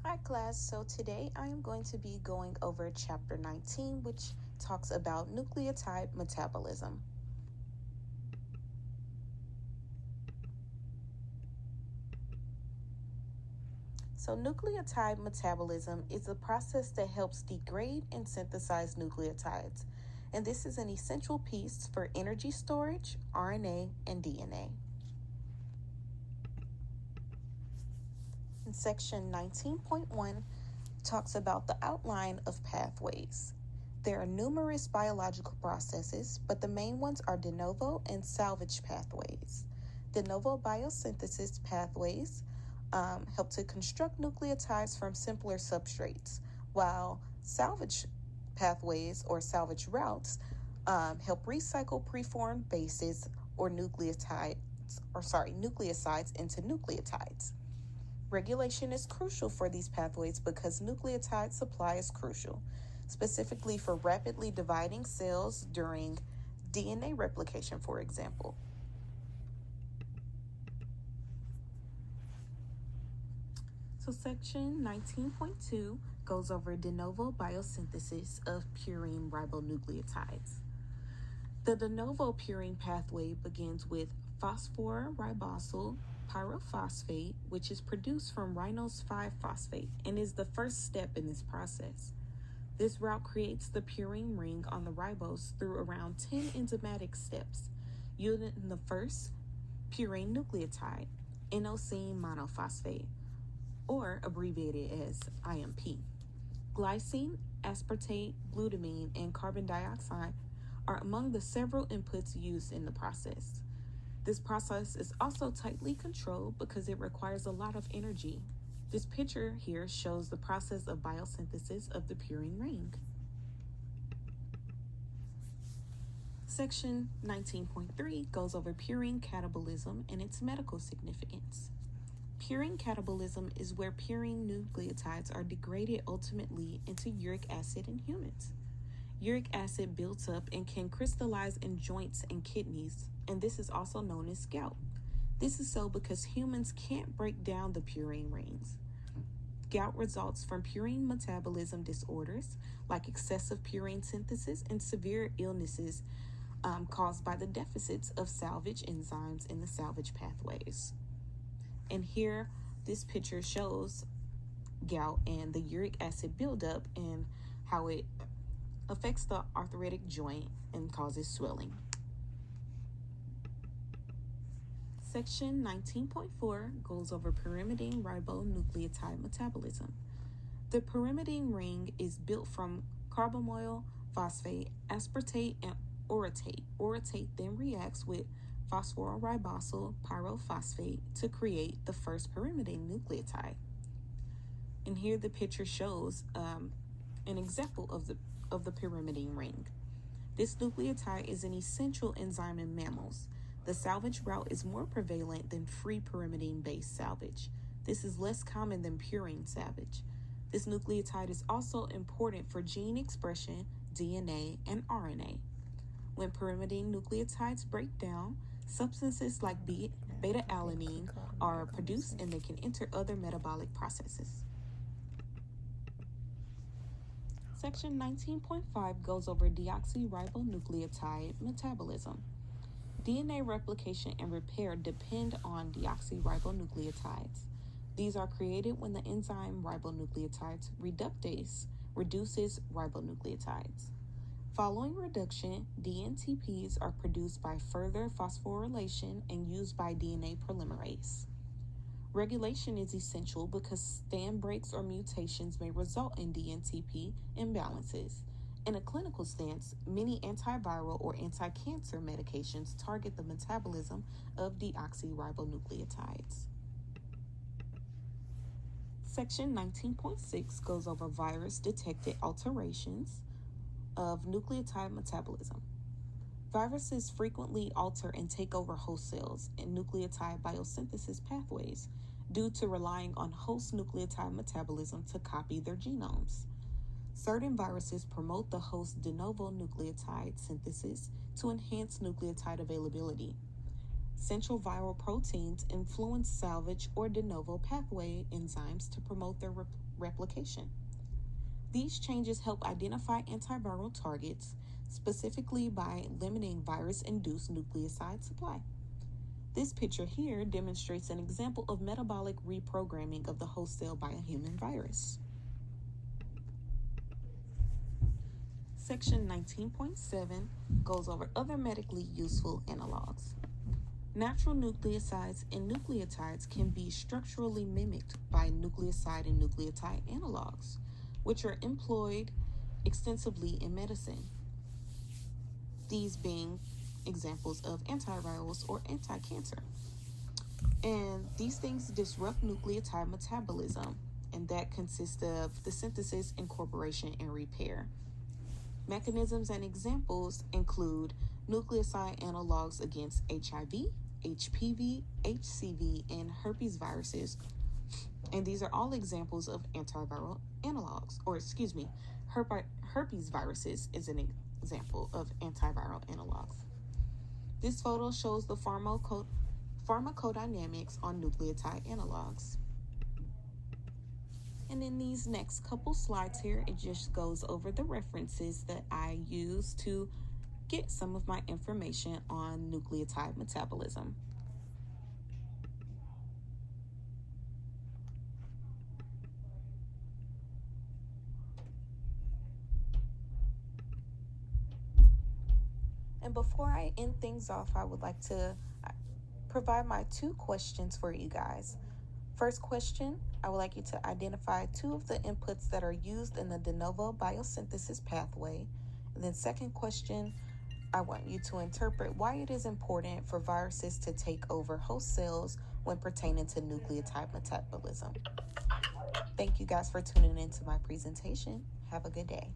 Hi class, so today I am going to be going over chapter 19, which talks about nucleotide metabolism. So nucleotide metabolism is a process that helps degrade and synthesize nucleotides, and this is an essential piece for energy storage, RNA, and DNA. In section 19.1 talks about the outline of pathways. There are numerous biological processes, but the main ones are de novo and salvage pathways. De novo biosynthesis pathways help to construct nucleotides from simpler substrates, while salvage pathways or salvage routes help recycle preformed bases or nucleosides into nucleotides. Regulation is crucial for these pathways because nucleotide supply is crucial, specifically for rapidly dividing cells during DNA replication, for example. So section 19.2 goes over de novo biosynthesis of purine ribonucleotides. The de novo purine pathway begins with phosphororibosyl pyrophosphate, which is produced from rhinose 5-phosphate and is the first step in this process. This route creates the purine ring on the ribose through around 10 enzymatic steps, yielding the first purine nucleotide, inosine monophosphate, or abbreviated as IMP. Glycine, aspartate, glutamine, and carbon dioxide are among the several inputs used in the process. This process is also tightly controlled because it requires a lot of energy. This picture here shows the process of biosynthesis of the purine ring. Section 19.3 goes over purine catabolism and its medical significance. Purine catabolism is where purine nucleotides are degraded ultimately into uric acid in humans. Uric acid builds up and can crystallize in joints and kidneys, and this is also known as gout. This is so because humans can't break down the purine rings. Gout results from purine metabolism disorders like excessive purine synthesis and severe illnesses caused by the deficits of salvage enzymes in the salvage pathways. And here, this picture shows gout and the uric acid buildup and how it affects the arthritic joint and causes swelling. Section 19.4 goes over pyrimidine ribonucleotide metabolism. The pyrimidine ring is built from carbamoyl phosphate, aspartate, and orotate. Orotate then reacts with phosphororibosyl pyrophosphate to create the first pyrimidine nucleotide. And here the picture shows an example of the pyrimidine ring. This nucleotide is an essential enzyme in mammals. The salvage route is more prevalent than free pyrimidine-based salvage. This is less common than purine salvage. This nucleotide is also important for gene expression, DNA, and RNA. When pyrimidine nucleotides break down, substances like beta-alanine are produced and they can enter other metabolic processes. Section 19.5 goes over deoxyribonucleotide metabolism. DNA replication and repair depend on deoxyribonucleotides. These are created when the enzyme ribonucleotides reductase reduces ribonucleotides. Following reduction, DNTPs are produced by further phosphorylation and used by DNA polymerase. Regulation is essential because stand breaks or mutations may result in DNTP imbalances. In a clinical stance, many antiviral or anti-cancer medications target the metabolism of deoxyribonucleotides. Section 19.6 goes over virus-detected alterations of nucleotide metabolism. Viruses frequently alter and take over host cells and nucleotide biosynthesis pathways due to relying on host nucleotide metabolism to copy their genomes. Certain viruses promote the host de novo nucleotide synthesis to enhance nucleotide availability. Central viral proteins influence salvage or de novo pathway enzymes to promote their replication. These changes help identify antiviral targets, specifically by limiting virus-induced nucleoside supply. This picture here demonstrates an example of metabolic reprogramming of the host cell by a human virus. Section 19.7 goes over other medically useful analogs. Natural nucleosides and nucleotides can be structurally mimicked by nucleoside and nucleotide analogs, which are employed extensively in medicine. These being examples of antivirals or anti-cancer. And these things disrupt nucleotide metabolism, and that consists of the synthesis, incorporation, and repair. Mechanisms and examples include nucleoside analogs against HIV, HPV, HCV, and herpes viruses. And these are all examples of antiviral analogs, herpes viruses is an example of antiviral analogs. This photo shows the pharmacodynamics on nucleotide analogs. And in these next couple slides here, it just goes over the references that I use to get some of my information on nucleotide metabolism. And before I end things off, I would like to provide my 2 questions for you guys. First question, I would like you to identify 2 of the inputs that are used in the de novo biosynthesis pathway. And then second question, I want you to interpret why it is important for viruses to take over host cells when pertaining to nucleotide metabolism. Thank you guys for tuning into my presentation. Have a good day.